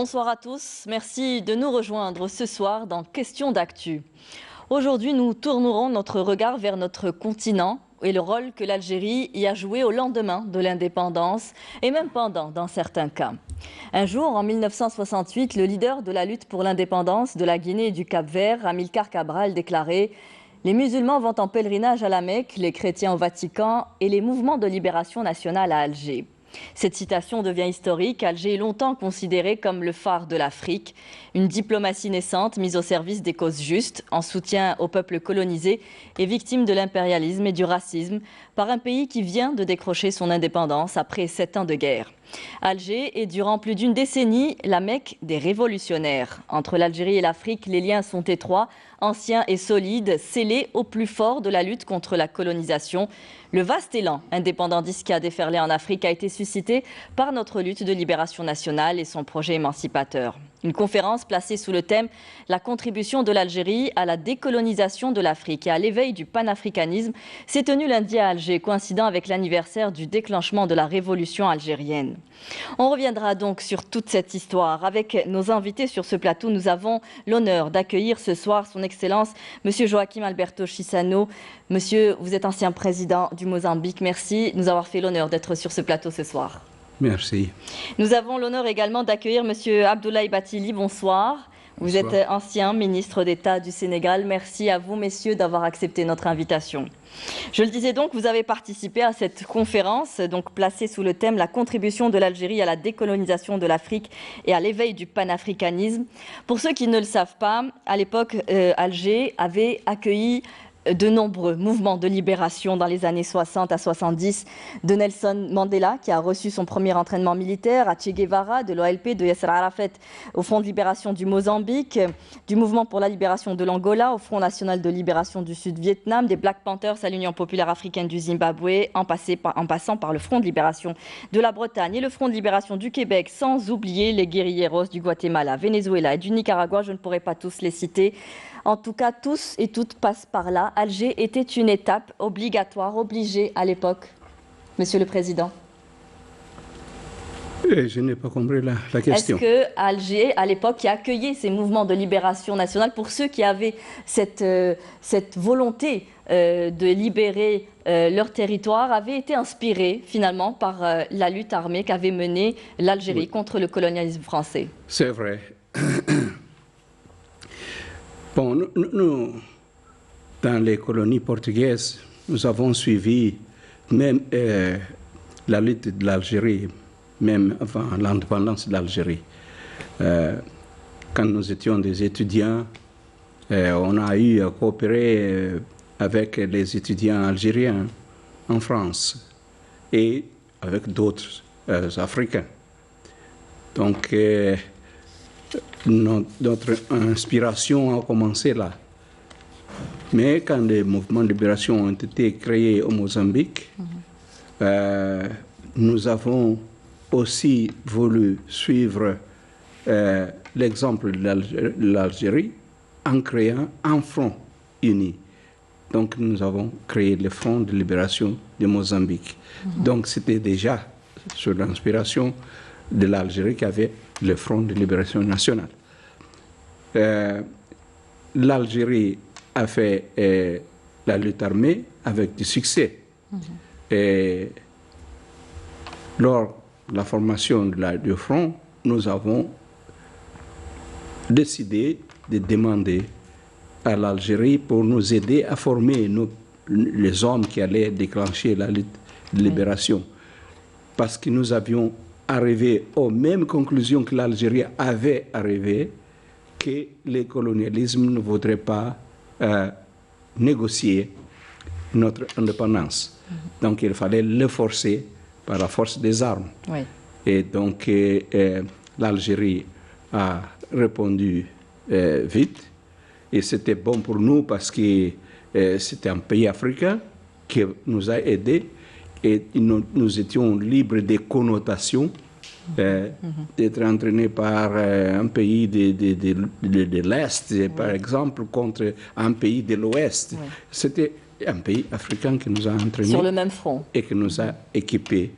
Bonsoir à tous, merci de nous rejoindre ce soir dans Question d'actu. Aujourd'hui, nous tournerons notre regard vers notre continent et le rôle que l'Algérie y a joué au lendemain de l'indépendance et même pendant dans certains cas. Un jour, en 1968, le leader de la lutte pour l'indépendance de la Guinée et du Cap-Vert, Amilcar Cabral, déclarait « Les musulmans vont en pèlerinage à la Mecque, les chrétiens au Vatican et les mouvements de libération nationale à Alger ». Cette citation devient historique. Alger est longtemps considérée comme le phare de l'Afrique, une diplomatie naissante mise au service des causes justes, en soutien aux peuples colonisés et victimes de l'impérialisme et du racisme, par un pays qui vient de décrocher son indépendance après 7 ans de guerre. Alger est durant plus d'une décennie la Mecque des révolutionnaires. Entre l'Algérie et l'Afrique, les liens sont étroits, anciens et solides, scellés au plus fort de la lutte contre la colonisation. Le vaste élan indépendantiste qui a déferlé en Afrique a été suscité par notre lutte de libération nationale et son projet émancipateur. Une conférence placée sous le thème « La contribution de l'Algérie à la décolonisation de l'Afrique et à l'éveil du panafricanisme » s'est tenue lundi à Alger, coïncidant avec l'anniversaire du déclenchement de la révolution algérienne. On reviendra donc sur toute cette histoire. Avec nos invités sur ce plateau, nous avons l'honneur d'accueillir ce soir son Excellence, Monsieur Joaquim Alberto Chissano. Monsieur, vous êtes ancien président du Mozambique. Merci de nous avoir fait l'honneur d'être sur ce plateau ce soir. Merci. Nous avons l'honneur également d'accueillir Monsieur Abdoulaye Bathily. Bonsoir. Vous êtes ancien ministre d'État du Sénégal. Merci à vous, messieurs, d'avoir accepté notre invitation. Je le disais donc, vous avez participé à cette conférence, donc placée sous le thème « La contribution de l'Algérie à la décolonisation de l'Afrique et à l'éveil du panafricanisme ». Pour ceux qui ne le savent pas, à l'époque, Alger avait accueilli de nombreux mouvements de libération dans les années 60 à 70, de Nelson Mandela qui a reçu son premier entraînement militaire, à Che Guevara, de l'OLP, de Yasser Arafat au Front de libération du Mozambique, du mouvement pour la libération de l'Angola, au Front national de libération du Sud-Vietnam, des Black Panthers à l'Union populaire africaine du Zimbabwe, en passant par le Front de libération de la Bretagne et le Front de libération du Québec, sans oublier les guérilleros du Guatemala, Venezuela et du Nicaragua. Je ne pourrais pas tous les citer. En tout cas, tous et toutes passent par là. Alger était une étape obligatoire, obligée à l'époque. Monsieur le Président. Je n'ai pas compris la question. Est-ce que Alger, à l'époque, qui accueillait ces mouvements de libération nationale, pour ceux qui avaient cette volonté de libérer leur territoire, avait été inspiré finalement par la lutte armée qu'avait menée l'Algérie contre le colonialisme français? C'est vrai. Bon, nous, dans les colonies portugaises, nous avons suivi même la lutte de l'Algérie, même avant l'indépendance de l'Algérie. Quand nous étions des étudiants, on a eu à coopérer avec les étudiants algériens en France et avec d'autres Africains. Donc, notre inspiration a commencé là. Mais quand les mouvements de libération ont été créés au Mozambique, nous avons aussi voulu suivre l'exemple de l'Algérie en créant un front uni. Donc nous avons créé le Front de libération de Mozambique. Donc c'était déjà sur l'inspiration de l'Algérie qu'avait le Front de libération nationale. L'Algérie a fait la lutte armée avec du succès. Et lors de la formation du Front, nous avons décidé de demander à l'Algérie pour nous aider à former les hommes qui allaient déclencher la lutte de libération. Parce que nous avions arrivé aux mêmes conclusions que l'Algérie avait arrivé, que le colonialisme ne voudrait pas négocier notre indépendance. Donc il fallait le forcer par la force des armes. Oui. Et donc l'Algérie a répondu vite. Et c'était bon pour nous parce que c'était un pays africain qui nous a aidés. Et nous étions libres des connotations d'être entraînés par un pays de l'Est, par exemple, contre un pays de l'Ouest. Oui. C'était un pays africain qui nous a entraînés. Sur le même front. Et qui nous a équipés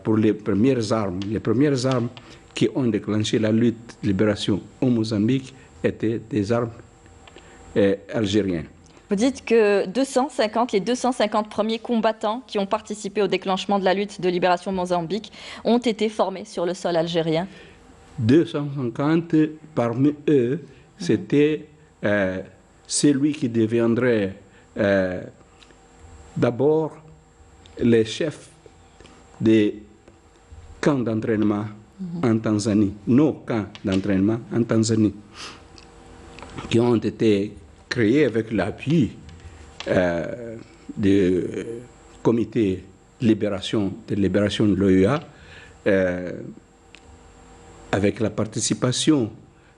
pour les premières armes. Les premières armes qui ont déclenché la lutte de libération au Mozambique étaient des armes algériennes. Vous dites que les 250 premiers combattants qui ont participé au déclenchement de la lutte de libération Mozambique ont été formés sur le sol algérien. 250, parmi eux, c'était celui qui deviendrait d'abord les chefs des camps d'entraînement en Tanzanie, nos camps d'entraînement en Tanzanie, qui ont été créés avec l'appui du comité de libération de l'OUA, avec la participation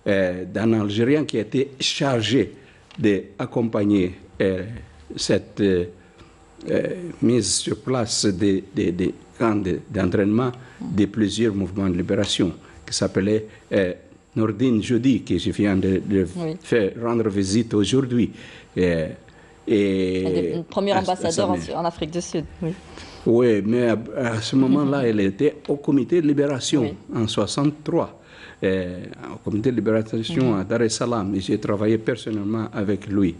d'un Algérien qui a été chargé d'accompagner cette mise sur place des camps d'entraînement de plusieurs mouvements de libération, qui s'appelait Nordine Jeudi, que je viens de faire rendre visite aujourd'hui. Le premier ambassadeur en Afrique du Sud. Oui, oui, mais à ce moment-là, elle était au comité de libération en 1963. Au comité de libération à Dar es Salaam, et j'ai travaillé personnellement avec lui.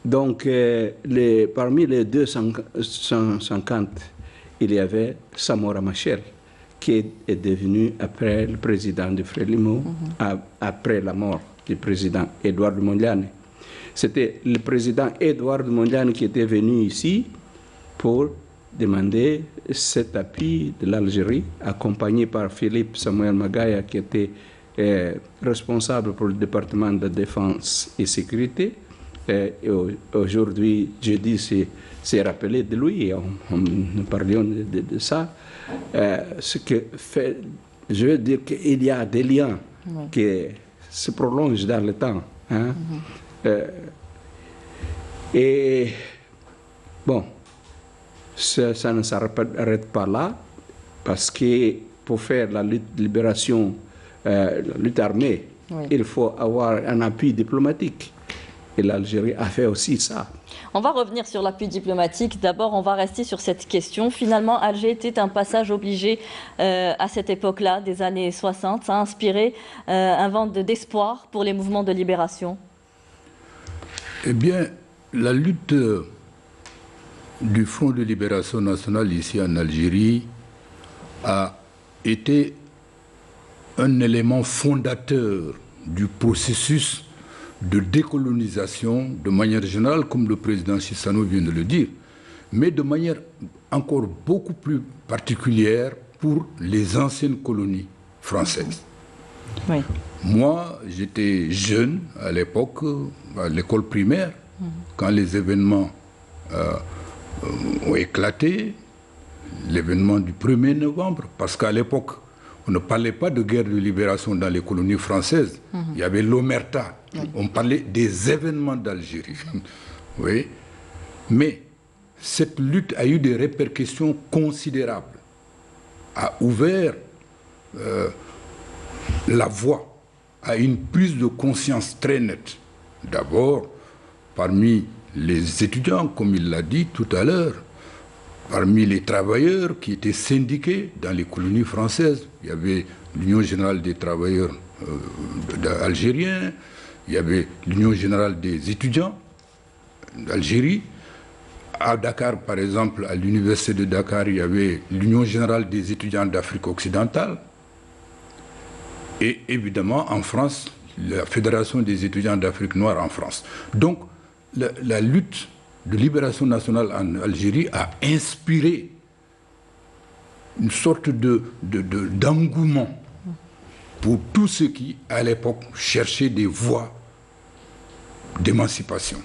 Donc, parmi les 250, il y avait Samora Machel, qui est devenu, après le président de Frelimo, après la mort du président Edouard Mondlane. C'était le président Edouard Mondlane qui était venu ici pour demander cet appui de l'Algérie, accompagné par Philippe Samuel Magaya, qui était responsable pour le département de défense et sécurité. Et aujourd'hui, jeudi, c'est rappelé de lui, et nous parlions de ça. Ce que fait, je veux dire qu'il y a des liens qui se prolongent dans le temps. Hein. Et bon, ça ne s'arrête pas là, parce que pour faire la lutte de libération, la lutte armée, il faut avoir un appui diplomatique. Et l'Algérie a fait aussi ça. On va revenir sur l'appui diplomatique. D'abord, on va rester sur cette question. Finalement, Alger était un passage obligé à cette époque-là, des années 60. Ça a inspiré un vent d'espoir pour les mouvements de libération. Eh bien, la lutte du Front de libération nationale ici en Algérie a été un élément fondateur du processus de décolonisation de manière générale, comme le président Chissano vient de le dire, mais de manière encore beaucoup plus particulière pour les anciennes colonies françaises. Oui. Moi, j'étais jeune à l'époque, à l'école primaire, quand les événements ont éclaté, l'événement du 1er novembre, parce qu'à l'époque, on ne parlait pas de guerre de libération dans les colonies françaises. Il y avait l'omerta. On parlait des événements d'Algérie. Oui. Mais cette lutte a eu des répercussions considérables, a ouvert la voie à une prise de conscience très nette. D'abord, parmi les étudiants, comme il l'a dit tout à l'heure, parmi les travailleurs qui étaient syndiqués dans les colonies françaises. Il y avait l'Union générale des travailleurs algériens, il y avait l'Union générale des étudiants d'Algérie. À Dakar, par exemple, à l'université de Dakar, il y avait l'Union générale des étudiants d'Afrique occidentale. Et évidemment, en France, la Fédération des étudiants d'Afrique noire en France. Donc, la lutte de libération nationale en Algérie a inspiré une sorte d'engouement pour tous ceux qui, à l'époque, cherchaient des voies d'émancipation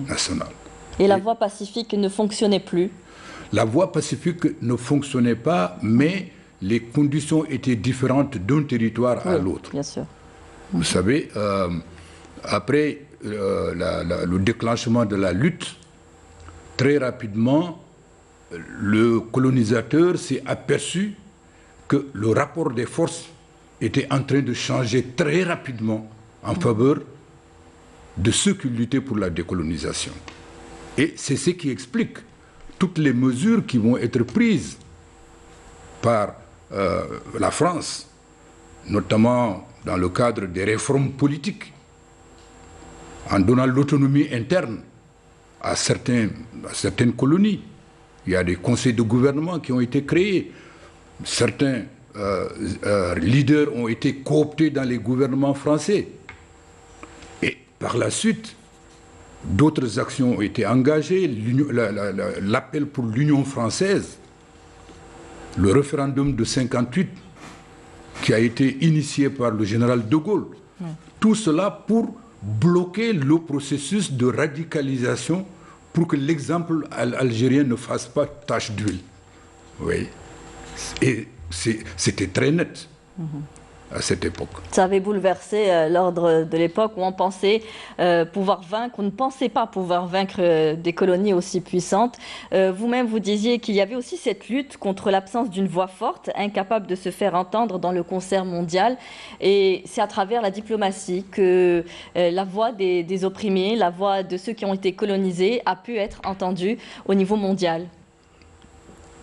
nationale. Et la voie pacifique ne fonctionnait plus? La voie pacifique ne fonctionnait pas, mais les conditions étaient différentes d'un territoire à l'autre. Bien sûr. Vous savez, après le déclenchement de la lutte, très rapidement, le colonisateur s'est aperçu que le rapport des forces était en train de changer très rapidement en faveur de ceux qui luttaient pour la décolonisation. Et c'est ce qui explique toutes les mesures qui vont être prises par la France, notamment dans le cadre des réformes politiques, en donnant l'autonomie interne à certaines colonies. Il y a des conseils de gouvernement qui ont été créés. Certains leaders ont été cooptés dans les gouvernements français. Et par la suite, d'autres actions ont été engagées. L'appel pour l'Union française, le référendum de 1958, qui a été initié par le général de Gaulle. Tout cela pour bloquer le processus de radicalisation pour que l'exemple algérien ne fasse pas tache d'huile. Oui. Et c'était très net à cette époque. Ça avait bouleversé l'ordre de l'époque où on pensait pouvoir vaincre, on ne pensait pas pouvoir vaincre des colonies aussi puissantes. Vous-même, vous disiez qu'il y avait aussi cette lutte contre l'absence d'une voix forte, incapable de se faire entendre dans le concert mondial. Et c'est à travers la diplomatie que la voix des opprimés, la voix de ceux qui ont été colonisés a pu être entendue au niveau mondial.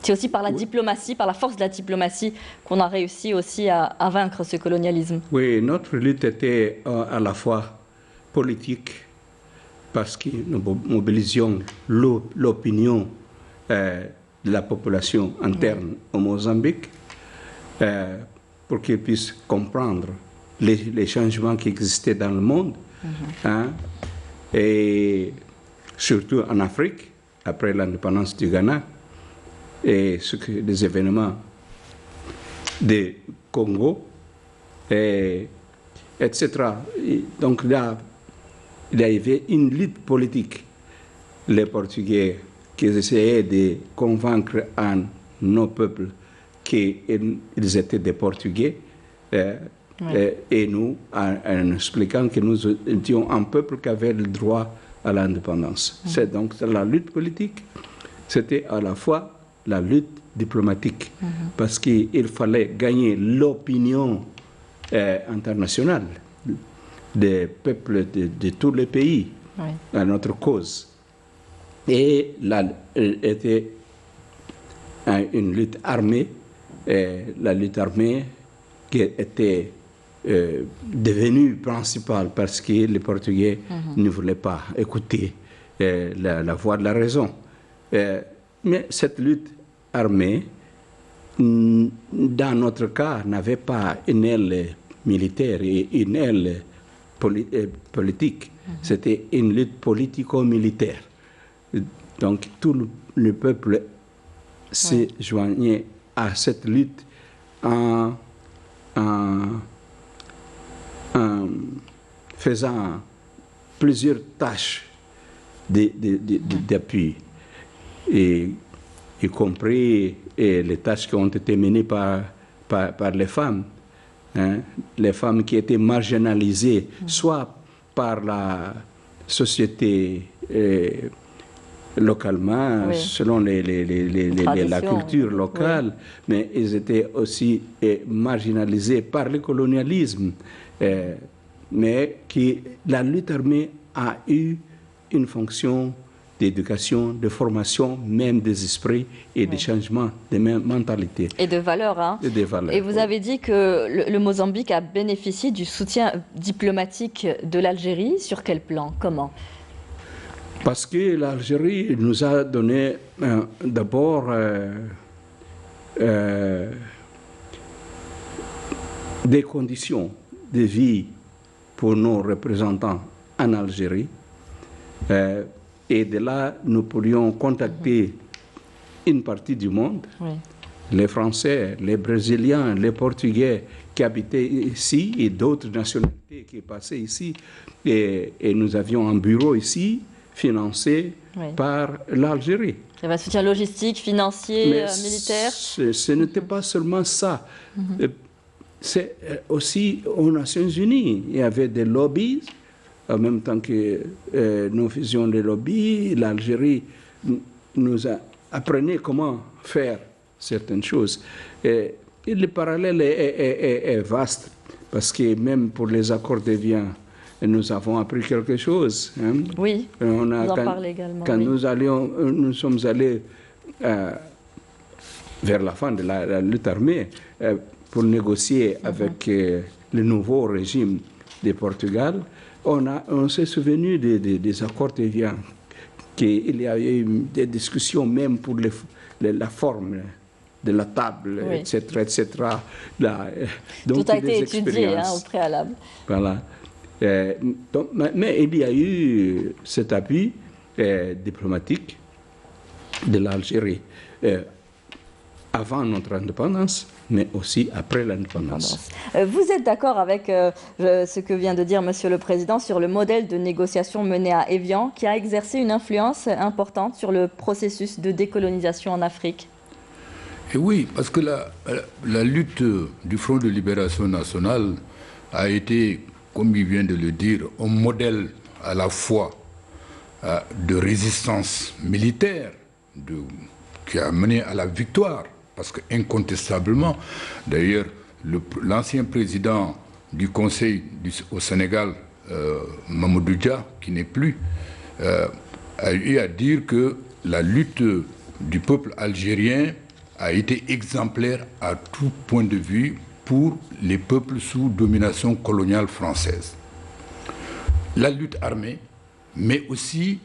C'est aussi par la diplomatie, par la force de la diplomatie, qu'on a réussi aussi à vaincre ce colonialisme. Oui, notre lutte était à la fois politique, parce que nous mobilisions l'opinion de la population interne au Mozambique, pour qu'ils puissent comprendre les changements qui existaient dans le monde, et surtout en Afrique, après l'indépendance du Ghana, et les événements du Congo, etc. Donc là, il y avait une lutte politique. Les Portugais qui essayaient de convaincre nos peuples qu'ils étaient des Portugais, et nous, en expliquant que nous étions un peuple qui avait le droit à l'indépendance. C'est donc la lutte politique, c'était à la fois la lutte diplomatique, parce qu'il fallait gagner l'opinion internationale des peuples de tous les pays à notre cause. Et là, était une lutte armée, la lutte armée qui était devenue principale parce que les Portugais ne voulaient pas écouter la voix de la raison. Mais cette lutte armée, dans notre cas, n'avait pas une aile militaire et une aile politique. C'était une lutte politico-militaire. Donc tout le peuple se joignait à cette lutte en faisant plusieurs tâches d'appui. Y compris les tâches qui ont été menées par les femmes. Les femmes qui étaient marginalisées, soit par la société localement, selon la culture locale, mais ils étaient aussi marginalisés par le colonialisme. Mais la lutte armée a eu une fonction d'éducation, de formation, même des esprits et des changements de mentalité. Et de valeurs. Hein. Et des valeurs. Et vous avez dit que le Mozambique a bénéficié du soutien diplomatique de l'Algérie. Sur quel plan? Comment? Parce que l'Algérie nous a donné d'abord des conditions de vie pour nos représentants en Algérie. Et de là, nous pourrions contacter une partie du monde, les Français, les Brésiliens, les Portugais qui habitaient ici et d'autres nationalités qui passaient ici. Et nous avions un bureau ici, financé par l'Algérie. Il y avait un soutien logistique, financier, militaire. Ce n'était pas seulement ça. C'est aussi aux Nations Unies. Il y avait des lobbies. En même temps que nous faisions des lobbies, l'Algérie nous apprenait comment faire certaines choses. Et le parallèle est vaste, parce que même pour les accords de Vienne, nous avons appris quelque chose. Hein. Oui, vous en parlez également. Quand nous sommes allés vers la fin de la lutte armée, pour négocier avec le nouveau régime du Portugal, on s'est souvenu des accords d'Évian, qu'il y a eu des discussions même pour la forme de la table, oui. etc. etc. Donc, tout a été étudié au préalable. Voilà. Mais il y a eu cet appui diplomatique de l'Algérie avant notre indépendance, mais aussi après l'indépendance. Vous êtes d'accord avec ce que vient de dire Monsieur le Président sur le modèle de négociation mené à Évian, qui a exercé une influence importante sur le processus de décolonisation en Afrique? Et oui, parce que la lutte du Front de libération nationale a été, comme il vient de le dire, un modèle à la fois de résistance militaire, qui a mené à la victoire, parce que incontestablement, d'ailleurs, l'ancien président du Conseil au Sénégal, Mamadou Dia, qui n'est plus, a eu à dire que la lutte du peuple algérien a été exemplaire à tout point de vue pour les peuples sous domination coloniale française. La lutte armée, mais aussi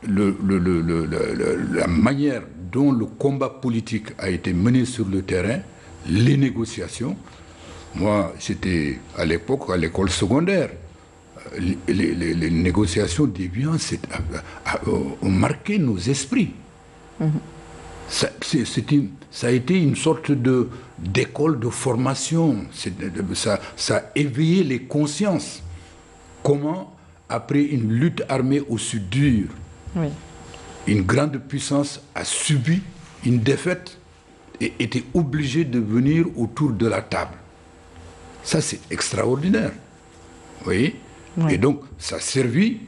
la manière dont le combat politique a été mené sur le terrain, les négociations. Moi, j'étais à l'époque à l'école secondaire. Les négociations d'Évian ont marqué nos esprits. Ça a été une sorte d'école de formation. Ça a éveillé les consciences. Comment, après une lutte armée aussi dure, oui, une grande puissance a subi une défaite et était obligée de venir autour de la table. Ça, c'est extraordinaire. Vous voyez? Oui. Et donc, ça a servi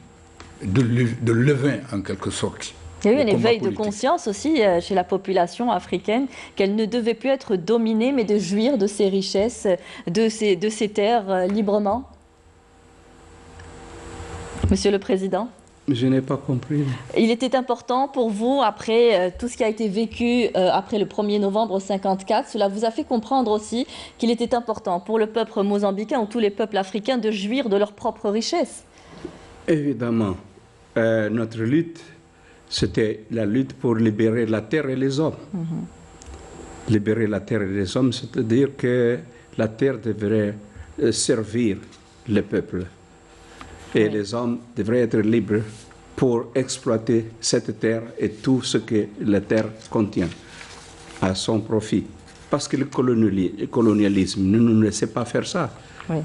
de levain, en quelque sorte. Il y a eu un éveil de conscience aussi chez la population africaine, qu'elle ne devait plus être dominée, mais de jouir de ses richesses, de ses terres librement. Monsieur le Président? Je n'ai pas compris. Il était important pour vous, après tout ce qui a été vécu après le 1er novembre 1954, cela vous a fait comprendre aussi qu'il était important pour le peuple mozambicain ou tous les peuples africains de jouir de leurs propres richesses? Évidemment. Notre lutte, c'était la lutte pour libérer la terre et les hommes. Libérer la terre et les hommes, c'est-à-dire que la terre devrait servir le peuple. Et oui, les hommes devraient être libres pour exploiter cette terre et tout ce que la terre contient à son profit. Parce que le colonialisme ne nous laissait pas faire ça. Oui.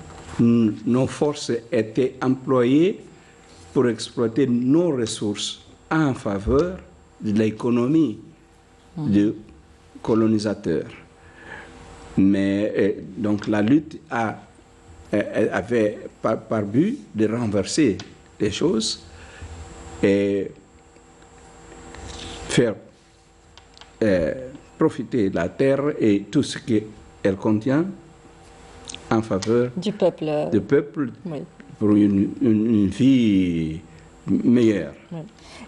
Nos forces étaient employées pour exploiter nos ressources en faveur de l'économie du colonisateur. Mais donc la lutte avait par but de renverser les choses et faire profiter la terre et tout ce qu'elle contient en faveur du peuple, oui, pour une vie meilleure. Oui.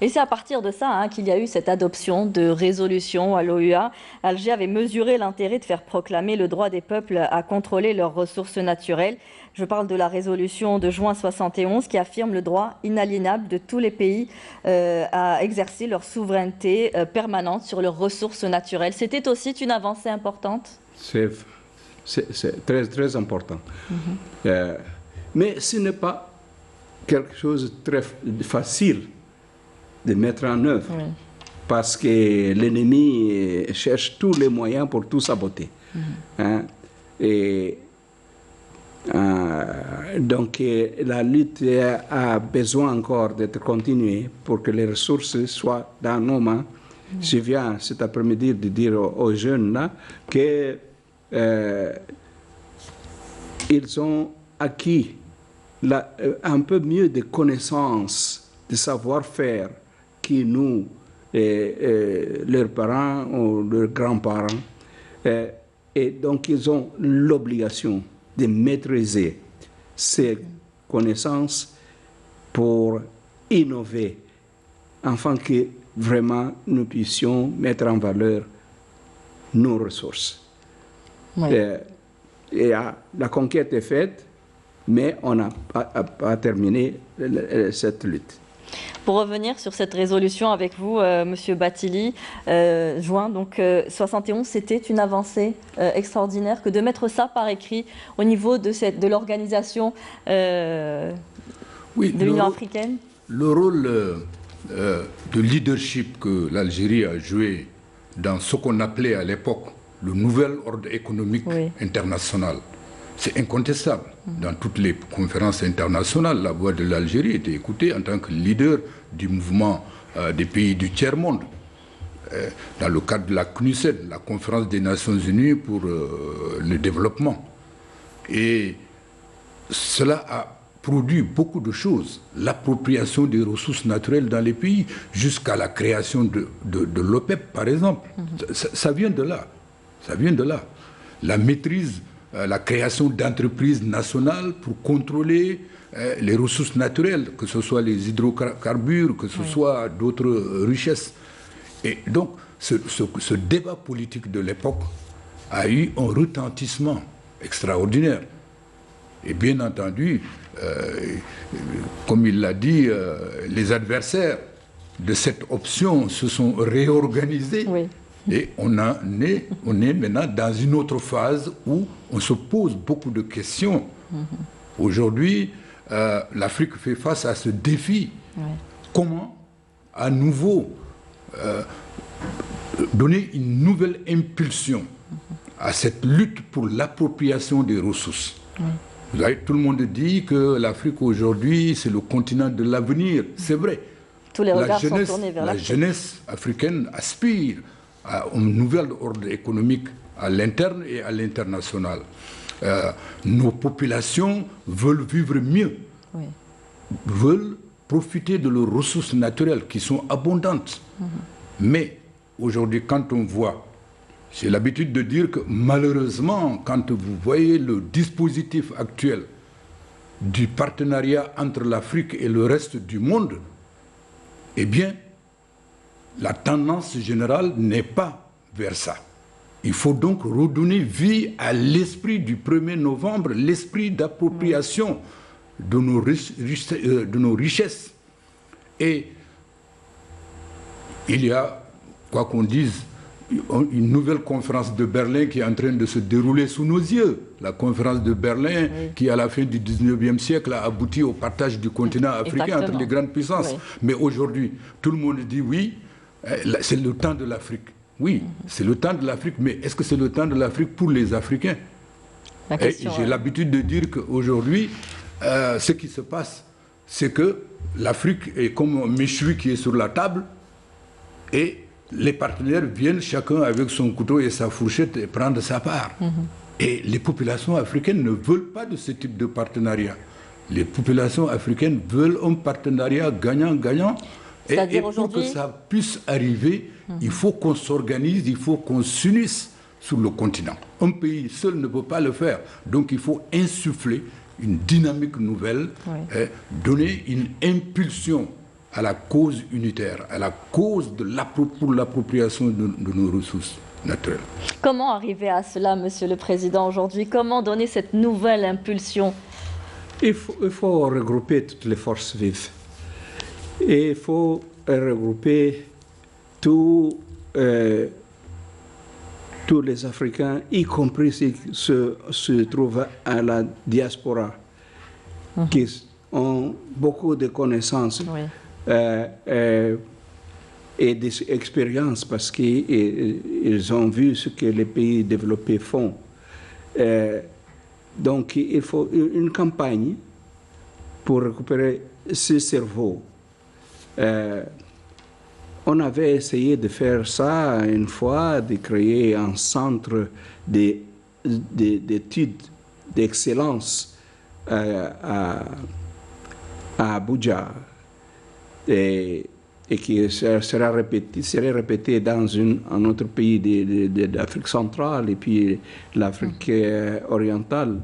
Et c'est à partir de ça qu'il y a eu cette adoption de résolution à l'OUA. Alger avait mesuré l'intérêt de faire proclamer le droit des peuples à contrôler leurs ressources naturelles. Je parle de la résolution de juin 71 qui affirme le droit inaliénable de tous les pays à exercer leur souveraineté permanente sur leurs ressources naturelles. C'était aussi une avancée importante? C'est très, très important. Mais ce n'est pas quelque chose de très facile de mettre en œuvre, oui, parce que l'ennemi cherche tous les moyens pour tout saboter. Et donc la lutte a besoin encore d'être continuée pour que les ressources soient dans nos mains. Je viens cet après-midi de dire aux jeunes là que ils ont acquis un peu mieux de connaissances, de savoir-faire que nous, leurs parents ou leurs grands-parents. Et donc, ils ont l'obligation de maîtriser ces connaissances pour innover, afin que vraiment nous puissions mettre en valeur nos ressources. Oui. La conquête est faite, mais on n'a pas terminé cette lutte. Pour revenir sur cette résolution avec vous, Monsieur Bathily, juin donc 71, c'était une avancée extraordinaire que de mettre ça par écrit au niveau de l'organisation de l'Union africaine. Le rôle de leadership que l'Algérie a joué dans ce qu'on appelait à l'époque le nouvel ordre économique international, c'est incontestable. Dans toutes les conférences internationales, la voix de l'Algérie était écoutée en tant que leader du mouvement des pays du tiers-monde. Dans le cadre de la CNUSED, la conférence des Nations Unies pour le développement. Et cela a produit beaucoup de choses. L'appropriation des ressources naturelles dans les pays, jusqu'à la création de l'OPEP, par exemple. Ça vient de là. Ça vient de là. La maîtrise, la création d'entreprises nationales pour contrôler les ressources naturelles, que ce soit les hydrocarbures, que ce soit d'autres richesses. Et donc, ce débat politique de l'époque a eu un retentissement extraordinaire. Et bien entendu, comme il l'a dit, les adversaires de cette option se sont réorganisés. Oui. Et on est maintenant dans une autre phase où on se pose beaucoup de questions. Aujourd'hui, l'Afrique fait face à ce défi. Comment, à nouveau, donner une nouvelle impulsion à cette lutte pour l'appropriation des ressources. Vous savez, tout le monde dit que l'Afrique aujourd'hui, c'est le continent de l'avenir. C'est vrai. Tous les regards sont tournés vers l'Afrique. La jeunesse africaine aspire à un nouvel ordre économique à l'interne et à l'international. Nos populations veulent vivre mieux, veulent profiter de leurs ressources naturelles qui sont abondantes. Mais aujourd'hui, quand on voit, j'ai l'habitude de dire que malheureusement, quand vous voyez le dispositif actuel du partenariat entre l'Afrique et le reste du monde, eh bien, la tendance générale n'est pas vers ça. Il faut donc redonner vie à l'esprit du 1er novembre, l'esprit d'appropriation de nos richesses. Et il y a, quoi qu'on dise, une nouvelle conférence de Berlin qui est en train de se dérouler sous nos yeux. La conférence de Berlin qui, à la fin du 19e siècle, a abouti au partage du continent africain entre les grandes puissances. Mais aujourd'hui, tout le monde dit oui, c'est le temps de l'Afrique. Oui, c'est le temps de l'Afrique, mais est-ce que c'est le temps de l'Afrique pour les Africains? J'ai l'habitude de dire qu'aujourd'hui, ce qui se passe, c'est que l'Afrique est comme un méchoui qui est sur la table et les partenaires viennent chacun avec son couteau et sa fourchette et prendre sa part. Et les populations africaines ne veulent pas de ce type de partenariat. Les populations africaines veulent un partenariat gagnant-gagnant. Et pour que ça puisse arriver, il faut qu'on s'organise, il faut qu'on s'unisse sur le continent. Un pays seul ne peut pas le faire. Donc il faut insuffler une dynamique nouvelle, donner une impulsion à la cause unitaire, à la cause pour l'appropriation de nos ressources naturelles. Comment arriver à cela, Monsieur le Président, aujourd'hui? Comment donner cette nouvelle impulsion? Il faut regrouper toutes les forces vives. Et il faut regrouper tous les Africains, y compris ceux qui se trouvent à la diaspora, qui ont beaucoup de connaissances. Et des expériences parce qu'ils ont vu ce que les pays développés font. Donc il faut une campagne pour récupérer ce cerveau. On avait essayé de faire ça une fois, de créer un centre d'études d'excellence à Abuja. Et qui serait répété dans un autre pays d'Afrique centrale et puis l'Afrique orientale.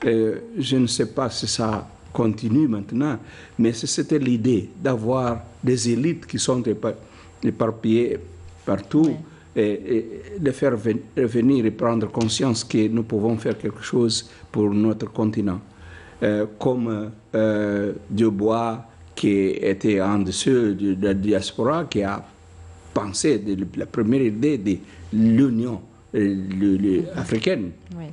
Je ne sais pas si ça continue maintenant, mais c'était l'idée d'avoir des élites qui sont éparpillées partout de faire revenir et prendre conscience que nous pouvons faire quelque chose pour notre continent. Comme Dubois, qui était un de ceux de la diaspora, qui a pensé de la première idée de l'Union africaine. Oui.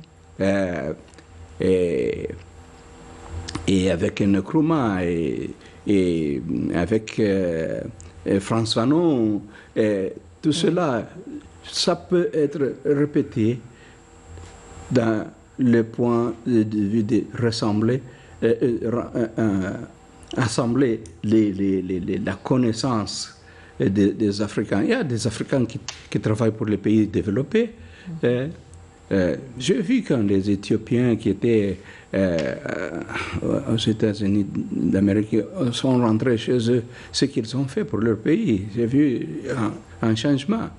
Et avec Nkrumah et avec Frantz Fanon, tout cela, ça peut être répété dans le point de vue de assembler la connaissance des Africains. Il y a des Africains qui travaillent pour les pays développés. J'ai vu quand les Éthiopiens qui étaient aux États-Unis d'Amérique sont rentrés chez eux, ce qu'ils ont fait pour leur pays. J'ai vu un changement.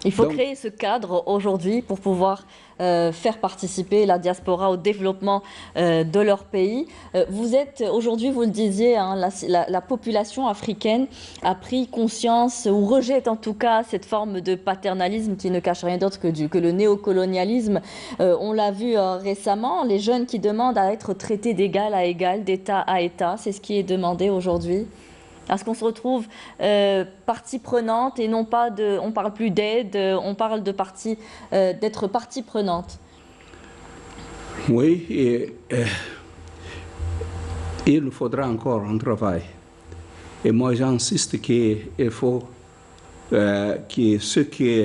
Il faut créer ce cadre aujourd'hui pour pouvoir faire participer la diaspora au développement de leur pays. Vous êtes aujourd'hui, vous le disiez, hein, la population africaine a pris conscience, ou rejette en tout cas, cette forme de paternalisme qui ne cache rien d'autre que le néocolonialisme. On l'a vu récemment, les jeunes qui demandent à être traités d'égal à égal, d'État à État, c'est ce qui est demandé aujourd'hui. Parce qu'on se retrouve partie prenante et non pas de... On ne parle plus d'aide, on parle de d'être partie prenante. Oui, et il nous faudra encore un travail. Et moi, j'insiste qu'il faut que ceux qui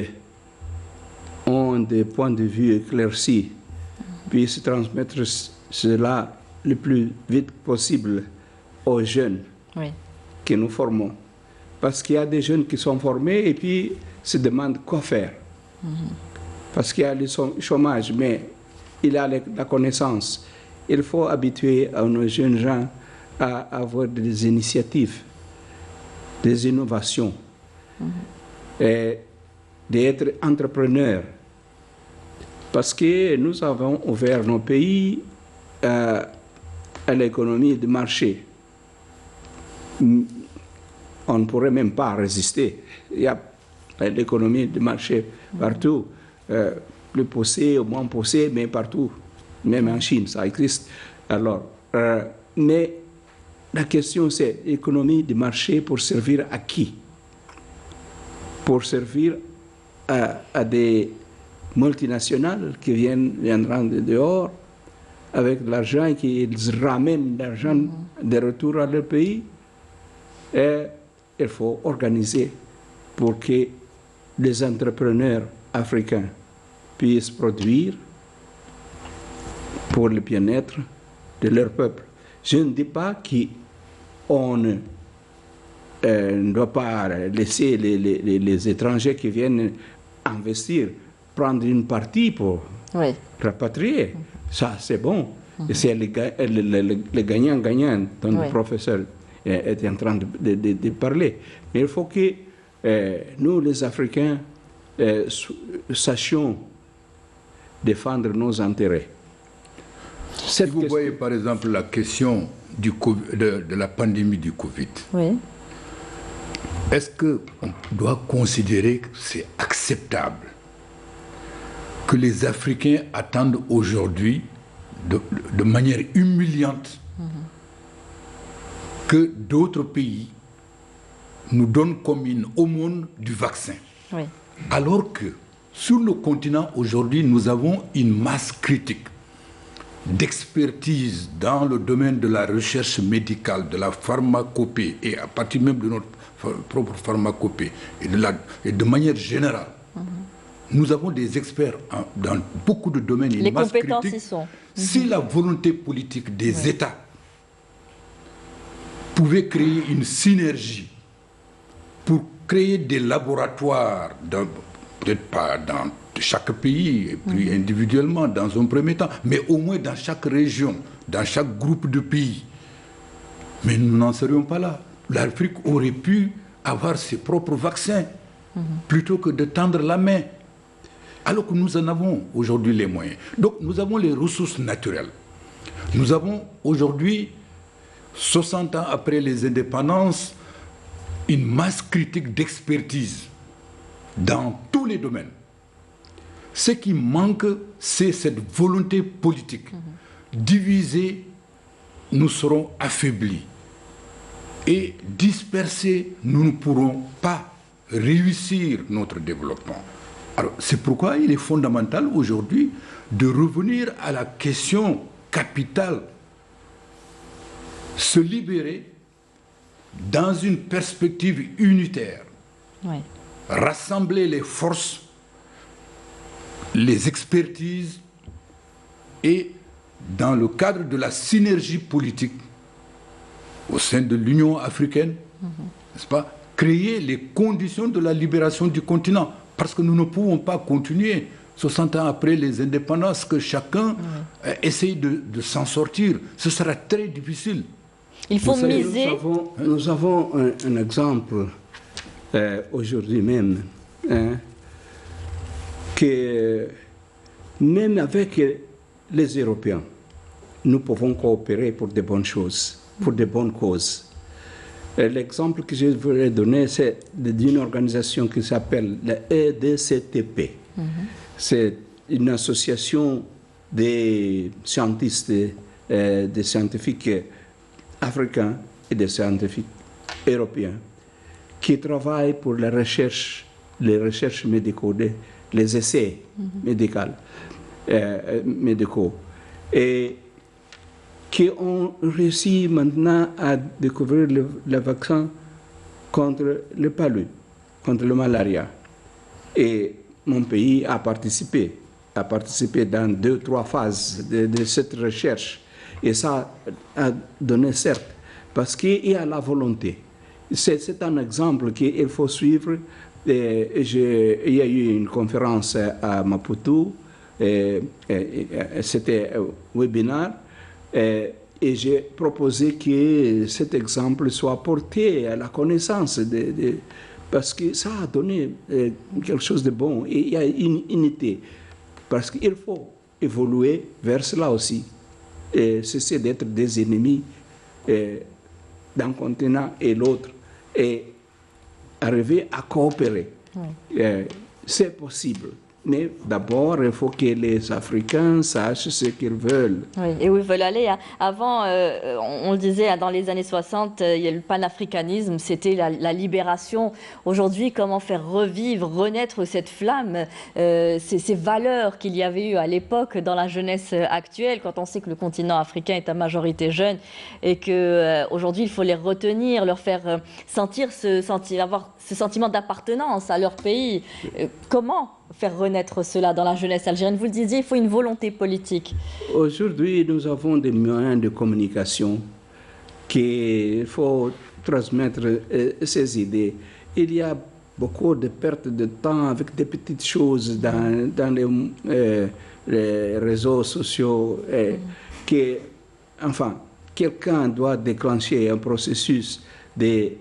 ont des points de vue éclaircis puissent transmettre cela le plus vite possible aux jeunes. Oui. Que nous formons. Parce qu'il y a des jeunes qui sont formés et puis se demandent quoi faire. Parce qu'il y a le chômage, mais il y a la connaissance. Il faut habituer nos jeunes gens à avoir des initiatives, des innovations, et d'être entrepreneurs. Parce que nous avons ouvert nos pays à l'économie de marché. On ne pourrait même pas résister. Il y a l'économie de marché partout, plus poussée ou moins poussée, mais partout, même en Chine, ça existe. Alors, mais la question c'est l'économie de marché pour servir à qui? Pour servir à des multinationales qui viendront de dehors avec de l'argent et qu'ils ramènent l'argent de retour à leur pays. Et il faut organiser pour que les entrepreneurs africains puissent produire pour le bien-être de leur peuple. Je ne dis pas qu'on ne doit pas laisser les étrangers qui viennent investir prendre une partie pour rapatrier. Ça, c'est bon. C'est le gagnant-gagnant dont le professeur était en train de parler. Mais il faut que nous, les Africains, sachions défendre nos intérêts. Si vous voyez par exemple la question de la pandémie du Covid, est-ce qu'on doit considérer que c'est acceptable que les Africains attendent aujourd'hui de manière humiliante que d'autres pays nous donnent comme une aumône du vaccin. Alors que sur le continent aujourd'hui, nous avons une masse critique d'expertise dans le domaine de la recherche médicale, de la pharmacopée, et à partir même de notre propre pharmacopée, et de manière générale. Nous avons des experts dans beaucoup de domaines. Les compétences y sont. Si la volonté politique des États pouvait créer une synergie pour créer des laboratoires, peut-être pas dans chaque pays, et puis individuellement dans un premier temps, mais au moins dans chaque région, dans chaque groupe de pays. Mais nous n'en serions pas là. L'Afrique aurait pu avoir ses propres vaccins plutôt que de tendre la main. Alors que nous en avons aujourd'hui les moyens. Donc nous avons les ressources naturelles. Nous avons aujourd'hui, 60 ans après les indépendances, une masse critique d'expertise dans tous les domaines. Ce qui manque, c'est cette volonté politique. Divisés, nous serons affaiblis. Et dispersés, nous ne pourrons pas réussir notre développement. Alors, c'est pourquoi il est fondamental aujourd'hui de revenir à la question capitale. Se libérer dans une perspective unitaire. Oui. Rassembler les forces, les expertises et dans le cadre de la synergie politique au sein de l'Union africaine, n'est-ce pas, créer les conditions de la libération du continent. Parce que nous ne pouvons pas continuer 60 ans après les indépendances que chacun essaye de s'en sortir. Ce sera très difficile. Il faut miser. Nous avons un exemple aujourd'hui même, que même avec les Européens, nous pouvons coopérer pour de bonnes choses, pour de bonnes causes. L'exemple que je voudrais donner, c'est d'une organisation qui s'appelle la EDCTP. C'est une association des scientistes, des scientifiques africains et des scientifiques européens qui travaillent pour la recherche, les recherches médicaux, les essais médicaux, et qui ont réussi maintenant à découvrir le vaccin contre le palu, contre le malaria. Et mon pays a participé dans 2 ou 3 phases de cette recherche. Et ça a donné certes, parce qu'il y a la volonté. C'est un exemple qu'il faut suivre. Il y a eu une conférence à Maputo, c'était un webinaire, et j'ai proposé que cet exemple soit porté à la connaissance, parce que ça a donné quelque chose de bon. Et il y a une unité, parce qu'il faut évoluer vers cela aussi. Et cesser d'être des ennemis d'un continent et l'autre, et arriver à coopérer. C'est possible. Mais d'abord, il faut que les Africains sachent ce qu'ils veulent. Oui, et où ils veulent aller. Avant, on le disait, dans les années 60, il y a le panafricanisme, c'était la libération. Aujourd'hui, comment faire revivre, renaître cette flamme, ces valeurs qu'il y avait eu à l'époque dans la jeunesse actuelle, quand on sait que le continent africain est à majorité jeune et qu'aujourd'hui, il faut les retenir, leur faire avoir ce sentiment d'appartenance à leur pays. Comment faire renaître cela dans la jeunesse algérienne? Vous le disiez, il faut une volonté politique. Aujourd'hui, nous avons des moyens de communication qu'il faut transmettre ces idées. Il y a beaucoup de pertes de temps avec des petites choses dans les réseaux sociaux. Enfin, quelqu'un doit déclencher un processus de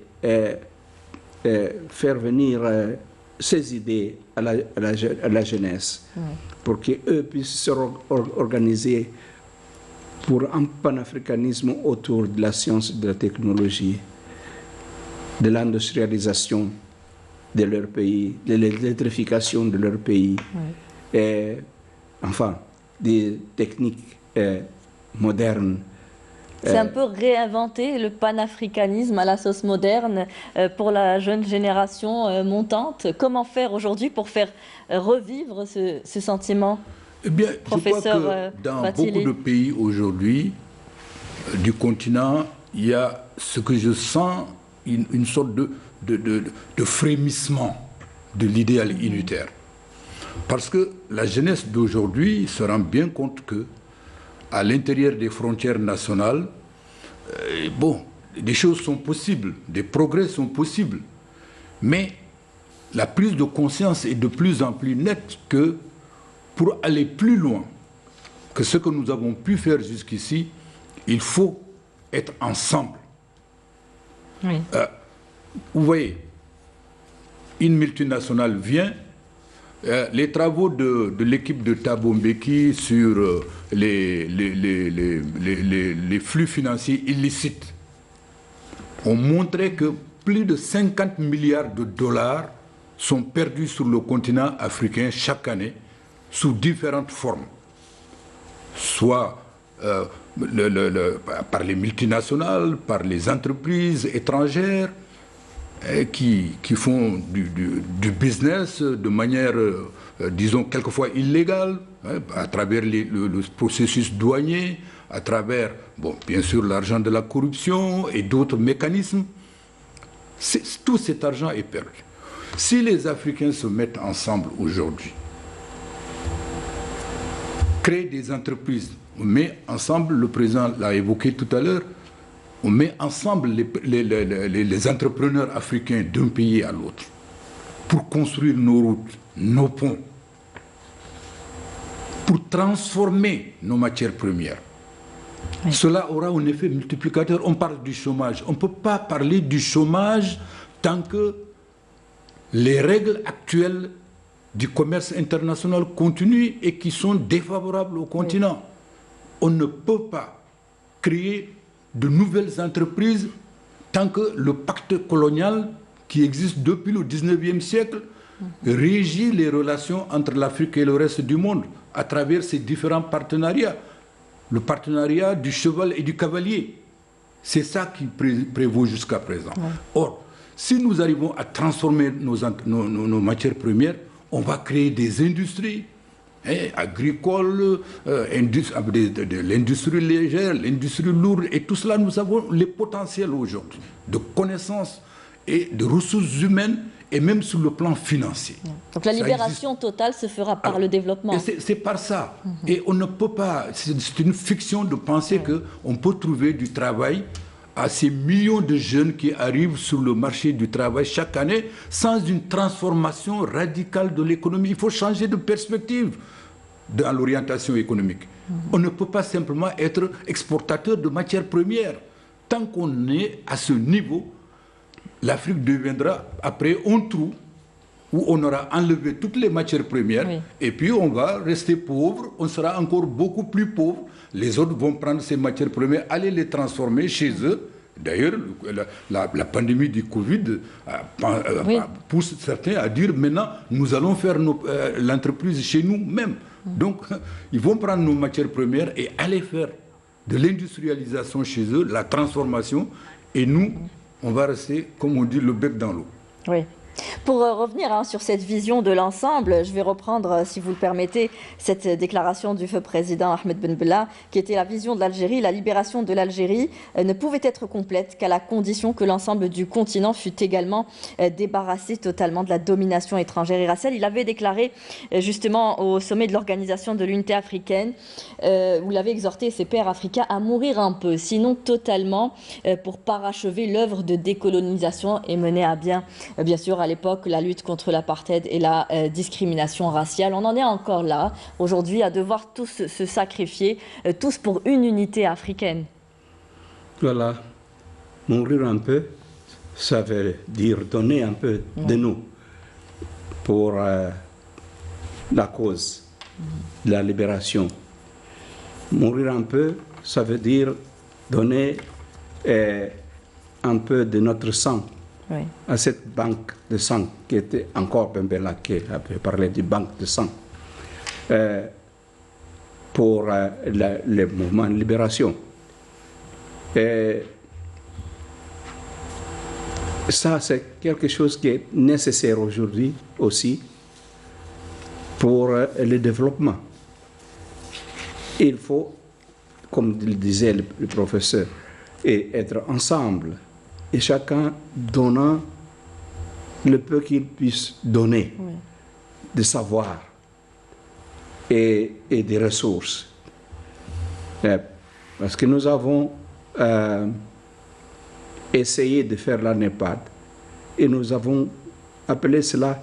faire venir ces idées à la jeunesse, pour qu'eux puissent se organiser pour un panafricanisme autour de la science et de la technologie, de l'industrialisation de leur pays, de l'électrification de leur pays, et, enfin, des techniques modernes. C'est un peu réinventer le panafricanisme à la sauce moderne pour la jeune génération montante. Comment faire aujourd'hui pour faire revivre ce sentiment? Eh bien, professeur, je crois que dans beaucoup de pays aujourd'hui du continent, il y a ce que je sens, une sorte de frémissement de l'idéal unitaire. Parce que la jeunesse d'aujourd'hui se rend bien compte que à l'intérieur des frontières nationales, des choses sont possibles, des progrès sont possibles. Mais la prise de conscience est de plus en plus nette que pour aller plus loin que ce que nous avons pu faire jusqu'ici, il faut être ensemble. Oui. Vous voyez, une multinationale vient. Les travaux de l'équipe de Thabo Mbeki sur les flux financiers illicites ont montré que plus de 50 milliards de dollars sont perdus sur le continent africain chaque année sous différentes formes, soit par les multinationales, par les entreprises étrangères qui font du business de manière, disons, quelquefois illégale, à travers le processus douanier, à travers, bon, bien sûr, l'argent de la corruption et d'autres mécanismes. Tout cet argent est perdu. Si les Africains se mettent ensemble aujourd'hui, créent des entreprises, on met ensemble, le président l'a évoqué tout à l'heure, on met ensemble les entrepreneurs africains d'un pays à l'autre pour construire nos routes, nos ponts, pour transformer nos matières premières. Oui. Cela aura un effet multiplicateur. On parle du chômage. On ne peut pas parler du chômage tant que les règles actuelles du commerce international continuent et qui sont défavorables au continent. Oui. On ne peut pas créer de nouvelles entreprises tant que le pacte colonial qui existe depuis le 19e siècle régit les relations entre l'Afrique et le reste du monde à travers ces différents partenariats. Le partenariat du cheval et du cavalier. C'est ça qui prévaut jusqu'à présent. Ouais. Or, si nous arrivons à transformer nos matières premières, on va créer des industries agricoles, l'industrie légère, l'industrie lourde, et tout cela, nous avons les potentiels aujourd'hui de connaissances et de ressources humaines, et même sur le plan financier. Donc la libération totale se fera par le développement. C'est par ça. Et on ne peut pas, c'est une fiction de penser qu'on peut trouver du travail à ces millions de jeunes qui arrivent sur le marché du travail chaque année sans une transformation radicale de l'économie. Il faut changer de perspective dans l'orientation économique. On ne peut pas simplement être exportateur de matières premières. Tant qu'on est à ce niveau, l'Afrique deviendra après un trou où on aura enlevé toutes les matières premières et puis on va rester pauvre, on sera encore beaucoup plus pauvre. Les autres vont prendre ces matières premières, aller les transformer chez eux. D'ailleurs, la pandémie du Covid pousse certains à dire maintenant nous allons faire l'entreprise chez nous-mêmes. Donc ils vont prendre nos matières premières et aller faire de l'industrialisation chez eux, la transformation, et nous, on va rester, comme on dit, le bec dans l'eau. Oui. Pour revenir sur cette vision de l'ensemble, je vais reprendre, si vous le permettez, cette déclaration du feu président Ahmed Ben Bella, qui était la vision de l'Algérie. La libération de l'Algérie ne pouvait être complète qu'à la condition que l'ensemble du continent fût également débarrassé totalement de la domination étrangère et raciale. Il avait déclaré justement au sommet de l'Organisation de l'Unité africaine, où il avait exhorté ses pairs africains à mourir un peu, sinon totalement, pour parachever l'œuvre de décolonisation et mener à bien, bien sûr, à l'époque, la lutte contre l'apartheid et la discrimination raciale. On en est encore là, aujourd'hui, à devoir tous se sacrifier, tous pour une unité africaine. Voilà, mourir un peu, ça veut dire donner un peu de nous pour la cause de la libération. Mourir un peu, ça veut dire donner un peu de notre sang. À cette banque de sang qui était encore Ben Bella qui avait parlé de banque de sang pour le mouvement de libération. Ça, c'est quelque chose qui est nécessaire aujourd'hui aussi pour le développement. Il faut, comme le disait le professeur, être ensemble. Et chacun donnant le peu qu'il puisse donner de savoir et des ressources. Parce que nous avons essayé de faire la NEPAD et nous avons appelé cela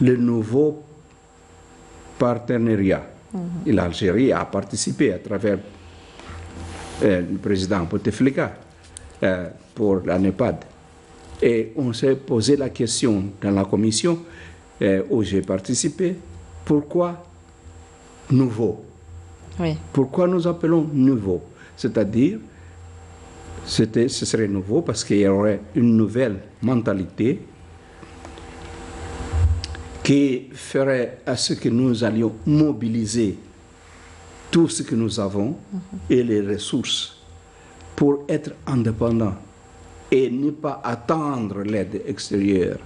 le nouveau partenariat. Et l'Algérie a participé à travers le président Bouteflika pour la NEPAD. Et on s'est posé la question dans la commission où j'ai participé, pourquoi nouveau? Pourquoi nous appelons nouveau? C'est-à-dire, ce serait nouveau parce qu'il y aurait une nouvelle mentalité, qui ferait à ce que nous allions mobiliser tout ce que nous avons et les ressources pour être indépendants et ne pas attendre l'aide extérieure.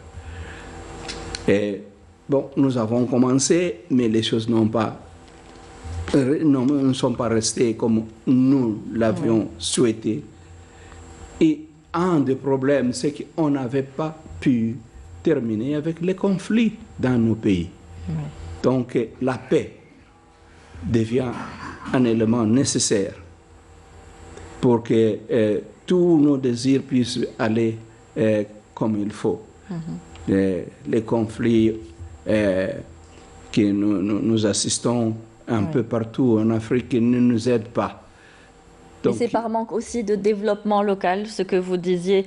Et bon, nous avons commencé, mais les choses ne sont pas restées comme nous l'avions souhaité. Et un des problèmes, c'est qu'on n'avait pas pu terminer avec les conflits dans nos pays. Donc la paix devient un élément nécessaire pour que tous nos désirs puissent aller comme il faut. Les conflits que nous assistons un peu partout en Afrique ne nous aident pas. Et c'est par manque aussi de développement local. Ce que vous disiez,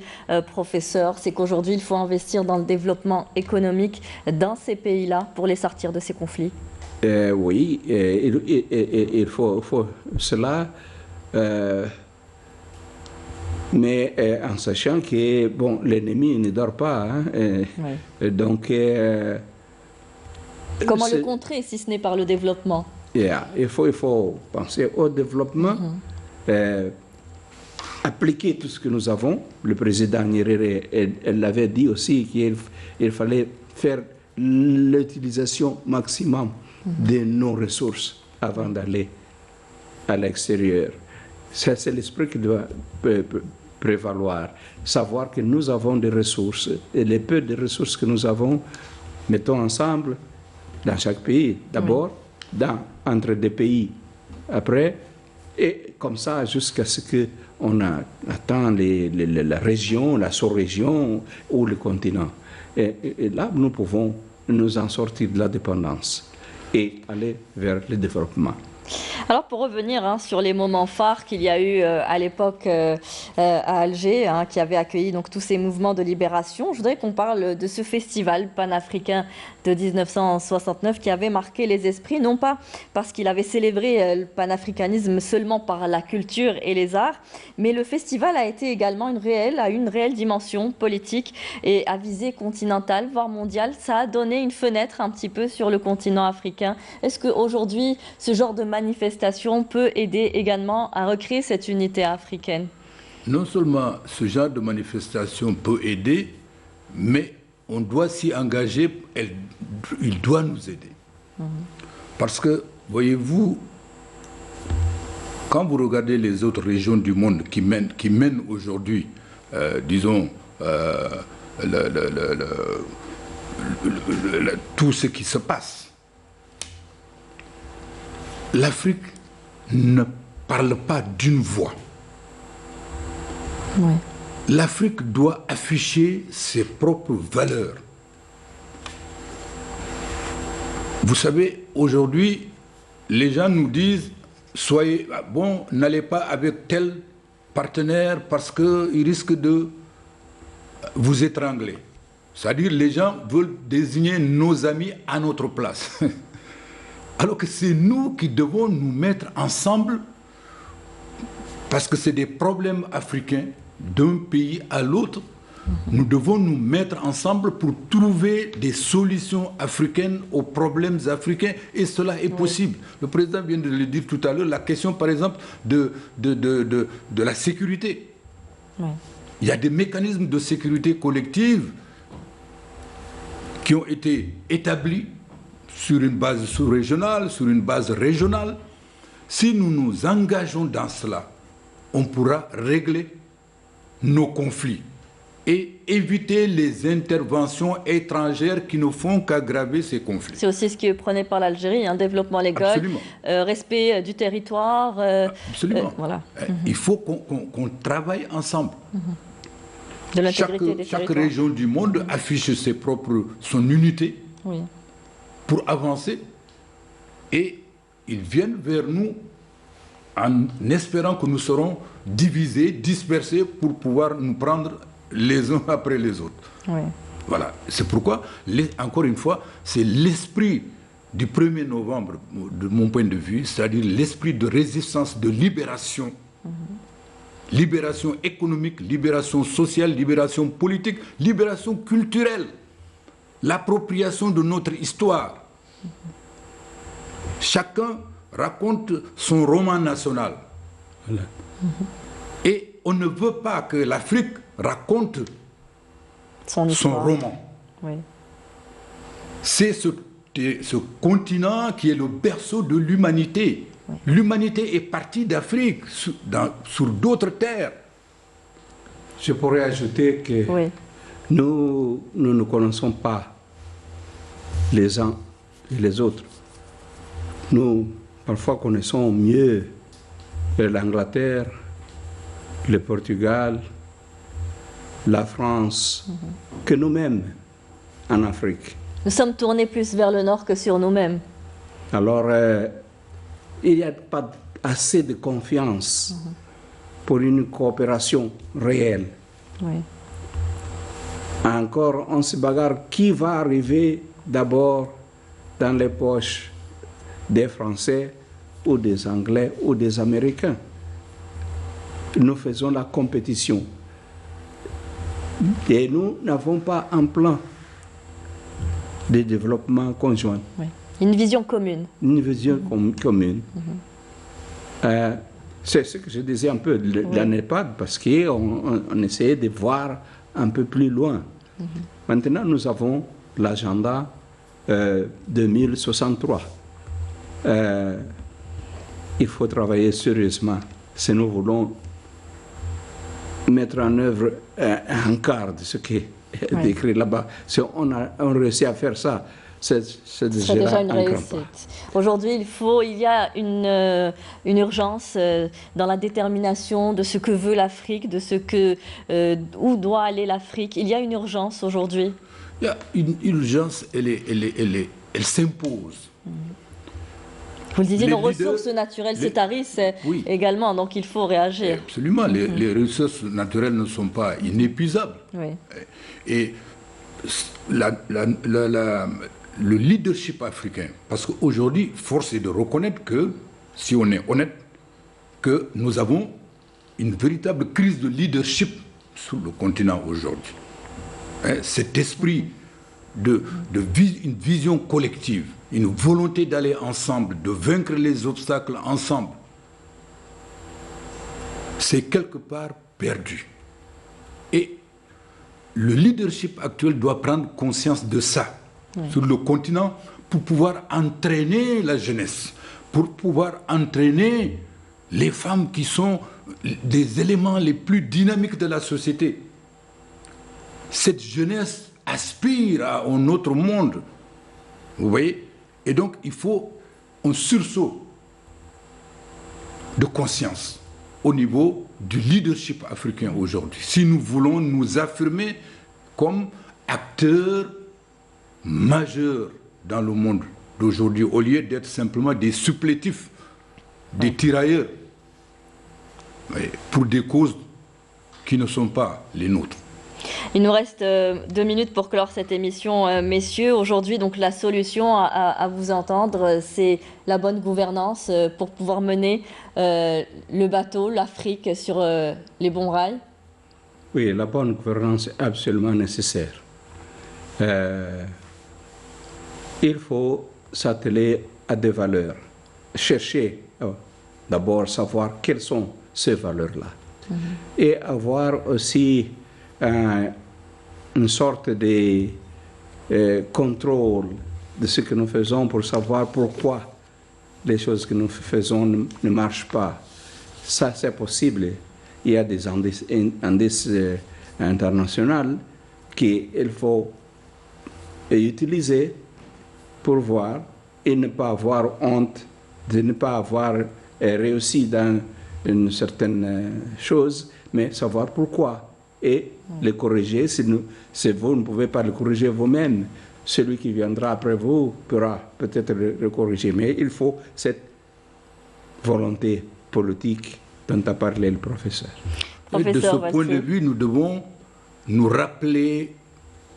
professeur, c'est qu'aujourd'hui, il faut investir dans le développement économique dans ces pays-là pour les sortir de ces conflits. Oui, il faut cela, mais en sachant que bon, l'ennemi ne dort pas. Donc, comment le contrer si ce n'est par le développement? Il faut penser au développement. Appliquer tout ce que nous avons. Le président Nyerere l'avait dit aussi qu'il fallait faire l'utilisation maximum de nos ressources avant d'aller à l'extérieur. C'est l'esprit qui doit prévaloir. Savoir que nous avons des ressources et les peu de ressources que nous avons, mettons ensemble dans chaque pays d'abord, entre des pays après, et comme ça jusqu'à ce qu'on atteint la région, la sous-région ou le continent. Et là, nous pouvons nous en sortir de la dépendance et aller vers le développement. Alors pour revenir sur les moments phares qu'il y a eu à l'époque à Alger, qui avait accueilli donc tous ces mouvements de libération, je voudrais qu'on parle de ce festival panafricain de 1969 qui avait marqué les esprits, non pas parce qu'il avait célébré le panafricanisme seulement par la culture et les arts, mais le festival a été également une réelle dimension politique et à visée continentale, voire mondiale. Ça a donné une fenêtre un petit peu sur le continent africain. Est-ce qu'aujourd'hui, ce genre de manifestation peut aider également à recréer cette unité africaine? Non seulement ce genre de manifestation peut aider, mais on doit s'y engager, il doit nous aider. Parce que, voyez-vous, quand vous regardez les autres régions du monde qui mènent aujourd'hui, disons, tout ce qui se passe, l'Afrique ne parle pas d'une voix. L'Afrique doit afficher ses propres valeurs. Vous savez, aujourd'hui, les gens nous disent, soyez bon, n'allez pas avec tel partenaire parce qu'il risque de vous étrangler. C'est-à-dire, les gens veulent désigner nos amis à notre place. Alors que c'est nous qui devons nous mettre ensemble parce que c'est des problèmes africains d'un pays à l'autre. Nous devons nous mettre ensemble pour trouver des solutions africaines aux problèmes africains et cela est possible. Le président vient de le dire tout à l'heure, la question par exemple de la sécurité. Il y a des mécanismes de sécurité collective qui ont été établis sur une base sous-régionale, sur une base régionale. Si nous nous engageons dans cela, on pourra régler nos conflits et éviter les interventions étrangères qui ne font qu'aggraver ces conflits. C'est aussi ce qui est prôné par l'Algérie, un développement légal, respect du territoire. Absolument. Voilà. Il faut qu'on travaille ensemble. De l'intégrité des chaque région du monde affiche son unité pour avancer et ils viennent vers nous en espérant que nous serons divisés, dispersés pour pouvoir nous prendre les uns après les autres. Voilà. C'est pourquoi, encore une fois, c'est l'esprit du 1er novembre, de mon point de vue, c'est-à-dire l'esprit de résistance, de libération. Libération économique, libération sociale, libération politique, libération culturelle. l'appropriation de notre histoire. Chacun raconte son roman national. Voilà. Et on ne veut pas que l'Afrique raconte son roman. Oui. C'est ce continent qui est le berceau de l'humanité. Oui. L'humanité est partie d'Afrique sur d'autres terres. Je pourrais ajouter que oui. nous ne connaissons pas les uns et les autres. Nous, parfois, connaissons mieux l'Angleterre, le Portugal, la France, que nous-mêmes en Afrique. Nous sommes tournés plus vers le nord que sur nous-mêmes. Alors, il n'y a pas assez de confiance pour une coopération réelle. Oui. Encore, on se bagarre qui va arriver d'abord dans les poches des Français ou des Anglais ou des Américains. Nous faisons la compétition. Et nous n'avons pas un plan de développement conjoint. Oui. Une vision commune. Une vision commune. C'est ce que je disais un peu de la NEPAD, parce qu'on essayait de voir un peu plus loin. Maintenant, nous avons l'agenda 2063. Il faut travailler sérieusement si nous voulons mettre en œuvre un quart de ce qui est décrit là-bas. Si on réussit à faire ça, c'est déjà une réussite. Aujourd'hui, il y a une urgence dans la détermination de ce que veut l'Afrique, de ce que où doit aller l'Afrique. Il y a une urgence aujourd'hui. Il y a une urgence, elle s'impose. Vous le disiez, nos ressources naturelles se tarissent également, donc il faut réagir. Absolument, les ressources naturelles ne sont pas inépuisables. Oui. Et le leadership africain, parce qu'aujourd'hui, force est de reconnaître que, si on est honnête, que nous avons une véritable crise de leadership sur le continent aujourd'hui. Cet esprit une vision collective, une volonté d'aller ensemble, de vaincre les obstacles ensemble, c'est quelque part perdu. Et le leadership actuel doit prendre conscience de ça sur le continent pour pouvoir entraîner la jeunesse, pour pouvoir entraîner les femmes qui sont des éléments les plus dynamiques de la société. Cette jeunesse aspire à un autre monde, vous voyez, et donc il faut un sursaut de conscience au niveau du leadership africain aujourd'hui, si nous voulons nous affirmer comme acteurs majeurs dans le monde d'aujourd'hui, au lieu d'être simplement des supplétifs, des tirailleurs, pour des causes qui ne sont pas les nôtres. Il nous reste 2 minutes pour clore cette émission, messieurs. Aujourd'hui, donc, la solution à vous entendre, c'est la bonne gouvernance pour pouvoir mener le bateau, l'Afrique, sur les bons rails. Oui, la bonne gouvernance est absolument nécessaire. Il faut s'atteler à des valeurs. Chercher d'abord savoir quelles sont ces valeurs-là. Et avoir aussi une sorte de contrôle de ce que nous faisons pour savoir pourquoi les choses que nous faisons ne marchent pas. Ça, c'est possible. Il y a des indices internationaux qu'il faut utiliser pour voir et ne pas avoir honte de ne pas avoir réussi dans une certaine chose, mais savoir pourquoi et le corriger. Si vous ne pouvez pas le corriger vous-même, celui qui viendra après vous pourra peut-être le corriger. Mais il faut cette volonté politique dont a parlé le professeur. Et de ce point de vue, nous devons nous rappeler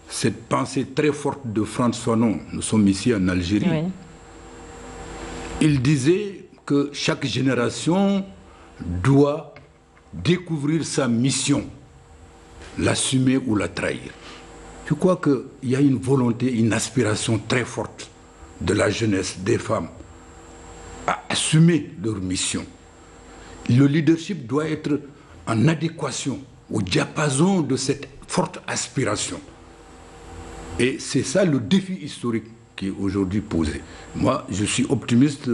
cette pensée très forte de Frantz Fanon. Nous sommes ici en Algérie. Oui. Il disait que chaque génération doit découvrir sa mission, l'assumer ou la trahir. Je crois qu'il y a une volonté, une aspiration très forte de la jeunesse, des femmes, à assumer leur mission. Le leadership doit être en adéquation, au diapason de cette forte aspiration. Et c'est ça le défi historique qui est aujourd'hui posé. Moi, je suis optimiste,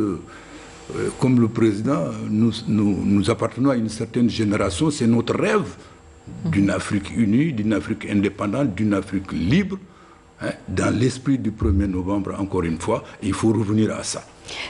comme le président, nous appartenons à une certaine génération, c'est notre rêve d'une Afrique unie, d'une Afrique indépendante, d'une Afrique libre, hein, dans l'esprit du 1er novembre, encore une fois, il faut revenir à ça.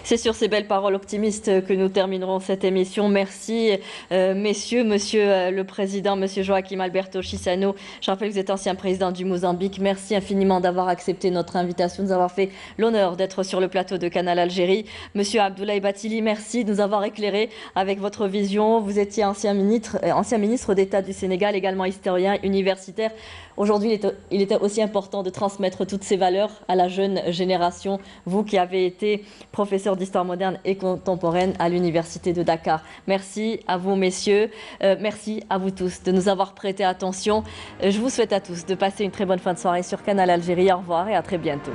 C'est sur ces belles paroles optimistes que nous terminerons cette émission. Merci, messieurs, monsieur le président, monsieur Joaquim Alberto Chissano. Je rappelle que vous êtes ancien président du Mozambique. Merci infiniment d'avoir accepté notre invitation, de nous avoir fait l'honneur d'être sur le plateau de Canal Algérie. Monsieur Abdoulaye Bathily, merci de nous avoir éclairé avec votre vision. Vous étiez ancien ministre d'État du Sénégal, également historien, universitaire. Aujourd'hui, il était aussi important de transmettre toutes ces valeurs à la jeune génération. Vous qui avez été professeur d'histoire moderne et contemporaine à l'Université de Dakar. Merci à vous, messieurs. Merci à vous tous de nous avoir prêté attention. Je vous souhaite à tous de passer une très bonne fin de soirée sur Canal Algérie. Au revoir et à très bientôt.